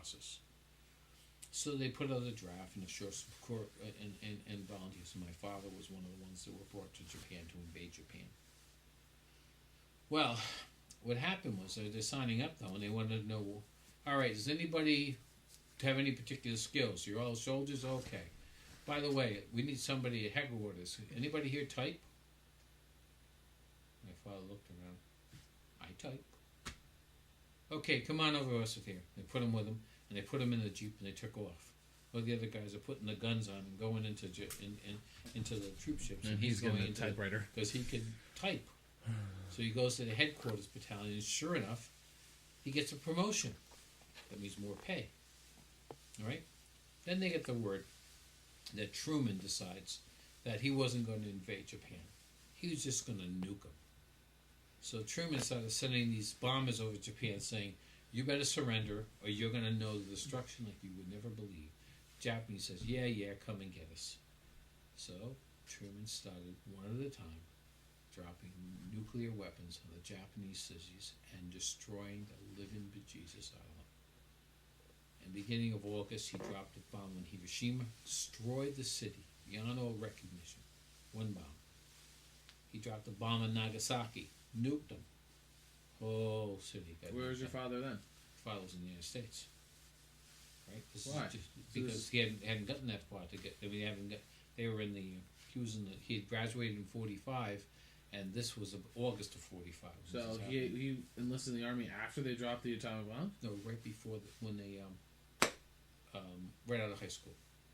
process. So they put out a draft and assure support and volunteers. And my father was one of the ones that were brought to Japan to invade Japan. Well, what happened was they're signing up though, and they wanted to know, all right, does anybody have any particular skills? You're all soldiers? Okay. By the way, we need somebody at headquarters. Anybody here type? My father looked around. I type. Okay, come on over us here. They put him with them, and they put him in the Jeep, and they took off. Well, the other guys are putting the guns on and going into the troop ships, and he's going into typewriter because he could type. So he goes to the headquarters battalion, and sure enough, he gets a promotion. That means more pay. All right. Then they get the word that Truman decides that he wasn't going to invade Japan. He was just going to nuke them. So Truman started sending these bombers over Japan saying, you better surrender or you're going to know the destruction like you would never believe. Japanese says, yeah, come and get us. So Truman started one at a time dropping nuclear weapons on the Japanese cities and destroying the living bejesus out of them. In the beginning of August, he dropped a bomb on Hiroshima, destroyed the city beyond all recognition. One bomb. He dropped a bomb on Nagasaki, nuked them. Whole city got Where was your father then? Father was in the United States. Right? Why? Because he hadn't gotten that far to get. I mean, they were in the. He had graduated in '45, and this was August of '45. So he enlisted in the army after they dropped the atomic bomb? No, right before when they right out of high school.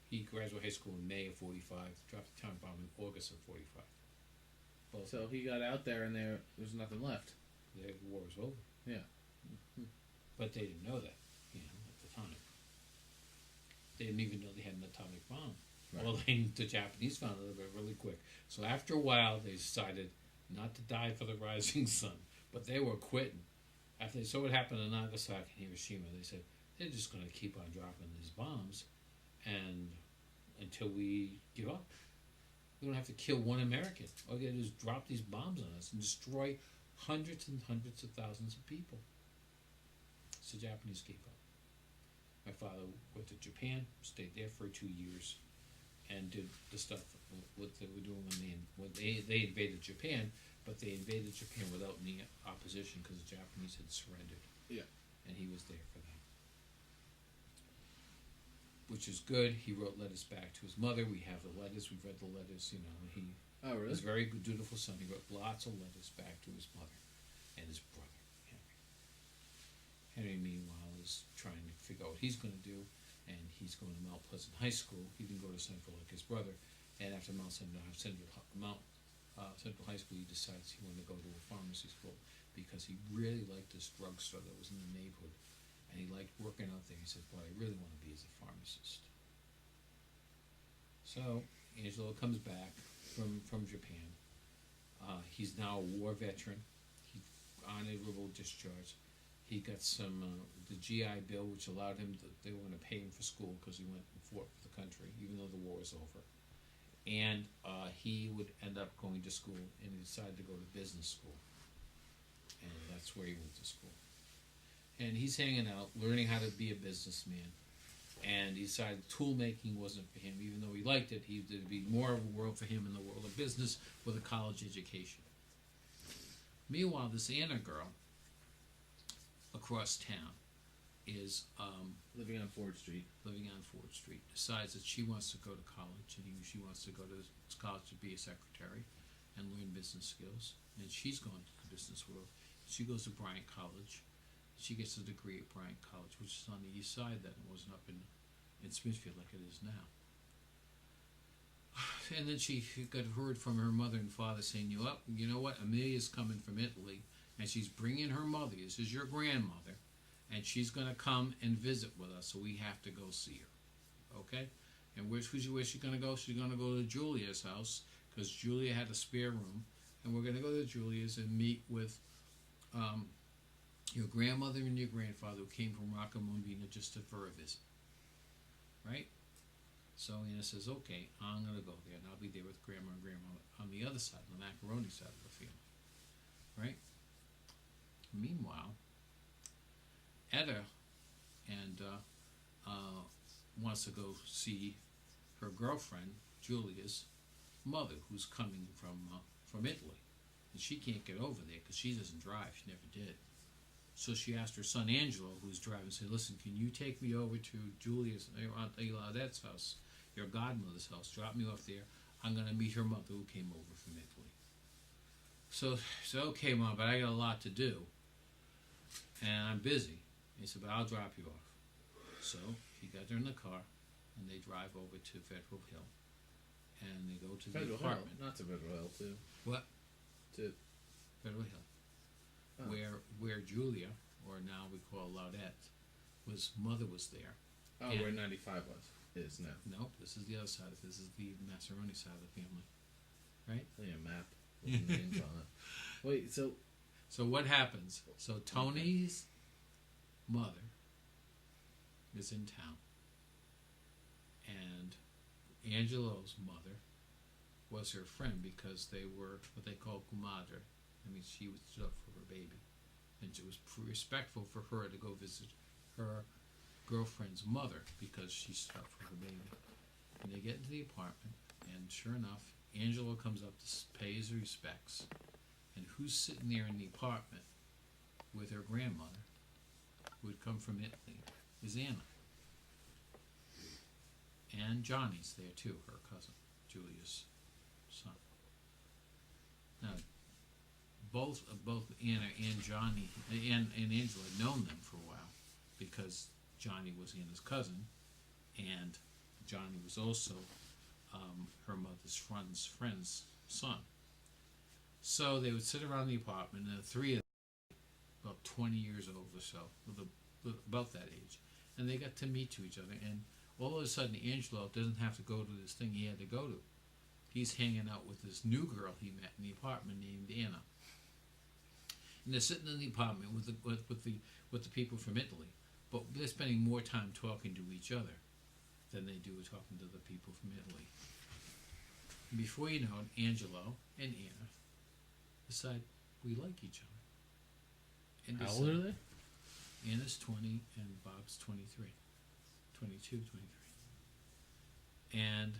He graduated high school in May of '45. Dropped the atomic bomb in August of '45. So he got out there and there was nothing left. The war was over. Yeah. But they didn't know that, at the time. They didn't even know they had an atomic bomb. Right. Well, the Japanese found it really quick. So after a while, they decided not to die for the rising sun. But they were quitting. After they saw what happened in Nagasaki and Hiroshima, they said, they're just going to keep on dropping these bombs and until we give up. We don't have to kill one American. All we got to do is drop these bombs on us and destroy hundreds and hundreds of thousands of people. So the Japanese gave up. My father went to Japan, stayed there for 2 years, and did the stuff what they were doing when they invaded Japan, but they invaded Japan without any opposition because the Japanese had surrendered. Yeah. And he was there for them. Which is good. He wrote letters back to his mother. We have the letters. We've read the letters. He was a very good, dutiful son. He wrote lots of letters back to his mother and his brother, Henry. Henry, meanwhile, is trying to figure out what he's going to do, and he's going to Mount Pleasant High School. He didn't go to Central like his brother, and after Central High School, he decides he wanted to go to a pharmacy school because he really liked this drugstore that was in the neighborhood. And he liked working out there. He said, boy, I really want to be as a pharmacist. So Angelo comes back from Japan. He's now a war veteran. He honorable discharge. He got some the GI Bill, which allowed him they were going to pay him for school because he went and fought for the country, even though the war was over. And he would end up going to school, and he decided to go to business school. And that's where he went to school. And he's hanging out, learning how to be a businessman. And he decided tool making wasn't for him, even though he liked it. There'd be more of a world for him in the world of business with a college education. Meanwhile, this Anna girl across town is living on Ford Street. Decides that she wants to go to college, and she wants to go to college to be a secretary and learn business skills. And she's going to the business world. She goes to Bryant College. She gets a degree at Bryant College, which is on the east side then. It wasn't up in Smithfield like it is now. And then she got word from her mother and father saying, you know what? Amelia's coming from Italy, and she's bringing her mother. This is your grandmother, and she's going to come and visit with us, so we have to go see her. Okay? And where's she going to go? She's going to go to Julia's house, because Julia had a spare room, and we're going to go to Julia's and meet with your grandmother and your grandfather who came from Roccamonvina just for a visit. Right? So Anna says, okay, I'm going to go there, and I'll be there with Grandma and Grandma on the other side, the macaroni side of the family. Right? Meanwhile, Etta and wants to go see her girlfriend Julia's mother, who's coming from Italy, and she can't get over there because she doesn't drive. She never did. So she asked her son Angelo, who's driving, said, "Listen, can you take me over to Julia's, your Aunt Laudatte's house, your godmother's house? Drop me off there. I'm going to meet her mother who came over from Italy." So, okay, Mom, but I got a lot to do, and I'm busy. He said, "But I'll drop you off." So he got her in the car, and they drive over to Federal Hill, and they go to the apartment. Not to Federal Hill, too. What? To Federal Hill. Where Julia, or now we call Laudette, mother was there. Oh, where 95 is now. No, this is the other side. This is the Massaroni side of the family, right? Yeah, map with the names on it. Wait, so what happens? So Tony's mother is in town, and Angelo's mother was her friend because they were what they call comadre. I mean, she was stood up for her baby, and it was respectful for her to go visit her girlfriend's mother because she stood up for her baby. And they get into the apartment, and sure enough, Angelo comes up to pay his respects, and who's sitting there in the apartment with her grandmother, who had come from Italy, is Anna. And Johnny's there too, her cousin, Julia's son. Now, both Anna and Johnny and Angela had known them for a while because Johnny was Anna's cousin, and Johnny was also her mother's friend's son. So they would sit around the apartment, and the three of them, about 20 years old or so, about that age, and they got to meet to each other. And all of a sudden, Angelo doesn't have to go to this thing he had to go to. He's hanging out with this new girl he met in the apartment named Anna. And they're sitting in the apartment with the people from Italy, but they're spending more time talking to each other than they do talking to the people from Italy. And before you know it, Angelo and Anna decide we like each other. And how old are they? Anna's 20 and Bob's 23. 22, 23. And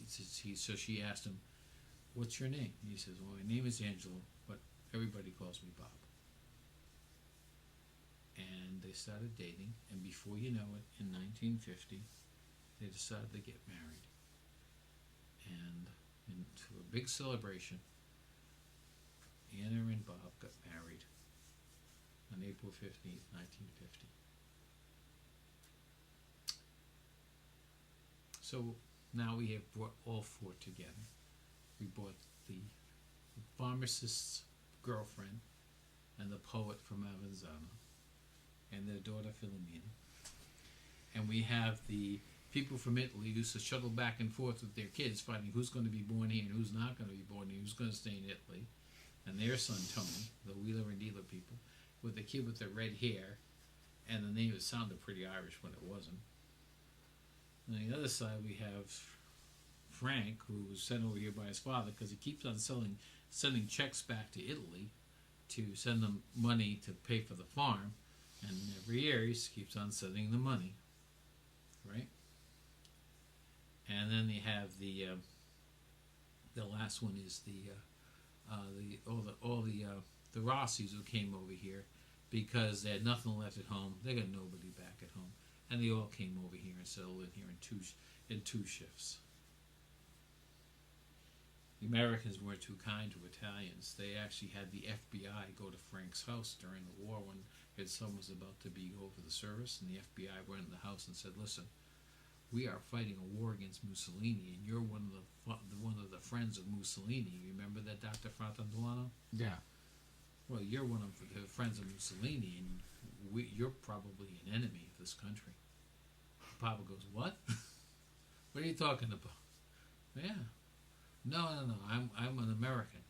so she asked him, "What's your name?" And he says, "Well, my name is Angelo, but everybody calls me Bob." And they started dating, and before you know it, in 1950, they decided to get married. And to a big celebration, Anna and Bob got married on April 15th, 1950. So now we have brought all four together. We brought the pharmacist's girlfriend and the poet from Avanzano and their daughter Filomena. And we have the people from Italy who used to shuttle back and forth with their kids, finding who's going to be born here and who's not going to be born here, who's going to stay in Italy. And their son Tony, the wheeler and dealer people, with the kid with the red hair, and the name, it sounded pretty Irish when it wasn't. And on the other side we have Frank, who was sent over here by his father because he keeps on sending checks back to Italy to send them money to pay for the farm, and every year he keeps on sending the money, right? And then they have the last one is the Rossies who came over here because they had nothing left at home. They got nobody back at home, and they all came over here and settled in here in two shifts. The Americans weren't too kind to Italians. They actually had the FBI go to Frank's house during the war when his son was about to be over the service, and the FBI went in the house and said, "Listen, we are fighting a war against Mussolini, and you're one of the friends of Mussolini. Remember that, Dr. Frantantuano? Yeah. Well, you're one of the friends of Mussolini, and you're probably an enemy of this country." Papa goes, "What? What are you talking about?" "Yeah. No. I'm an American."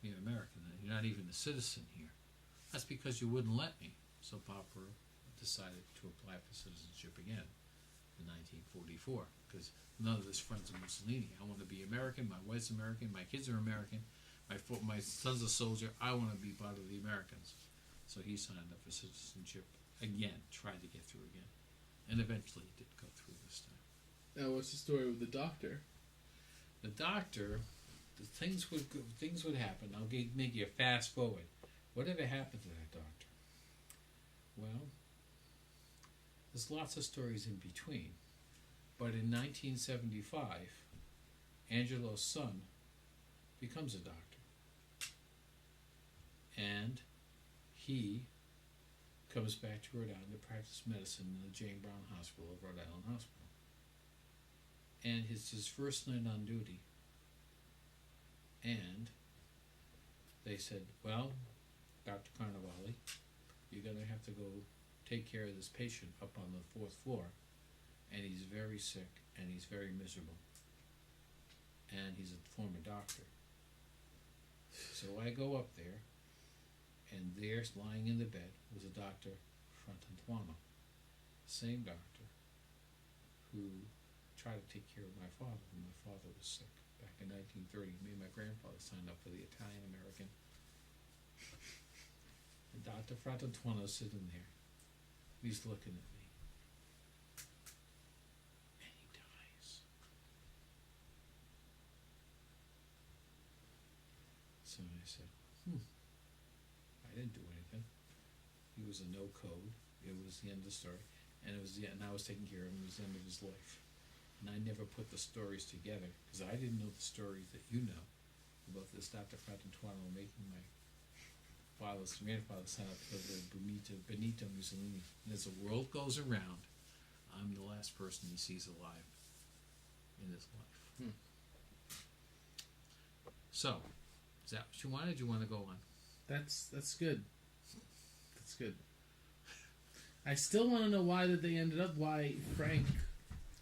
"You're American. You're not even a citizen here." "That's because you wouldn't let me." So Papa decided to apply for citizenship again in 1944 because none of his friends are Mussolini. I want to be American. My wife's American. My kids are American. My son's a soldier. I want to be part of the Americans. So he signed up for citizenship again. Tried to get through again. And eventually it did go through this time. Now, what's the story with the doctor? The doctor, things would happen. I'll make you a fast forward. Whatever happened to that doctor? Well, there's lots of stories in between. But in 1975, Angelo's son becomes a doctor. And he comes back to Rhode Island to practice medicine in the Jane Brown Hospital of Rhode Island Hospital. And it's his first night on duty. And they said, well, Dr. Carnevale, you're going to have to go take care of this patient up on the 4th floor. And he's very sick, and he's very miserable. And he's a former doctor. So I go up there, and there's lying in the bed was a Dr. Frantantuano, same doctor who tried to take care of my father when my father was sick back in 1930. Me and my grandfather signed up for the Italian American. And Dr. Frantantuano's sitting there. He's looking at me. And he dies. So I said, I didn't do anything. He was a no code. It was the end of the story. And I was taking care of him. It was the end of his life. And I never put the stories together because I didn't know the stories that you know about this Dr. Frantantuano making my grandfather sign up for the Benito Mussolini. And as the world goes around, I'm the last person he sees alive in his life. So, is that what you wanted? Do you want to go on? That's good. That's good. I still want to know why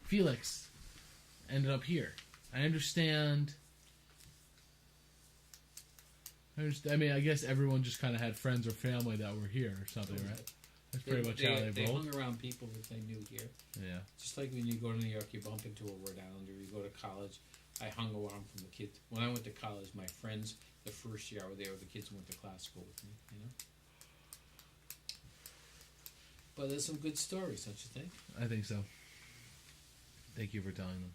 Felix ended up here. I understand. I mean, I guess everyone just kind of had friends or family that were here or something, right? That's pretty much how they rolled. They hung around people that they knew here. Yeah. Just like when you go to New York, you bump into a Rhode Islander. You go to college. I hung around from the kids. When I went to college, my friends, the first year I was there, the kids went to class school with me, you know? But there's some good stories, don't you think? I think so. Thank you for telling them.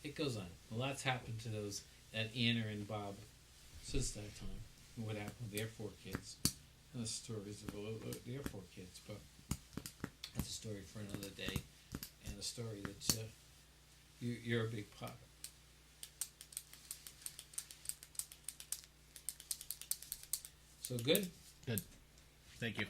It goes on. A lot's happened to that Anna and Bob since that time. And what happened with their 4 kids. And the stories of their 4 kids. But that's a story for another day. And a story that you're a big part of. So good? Good. Thank you.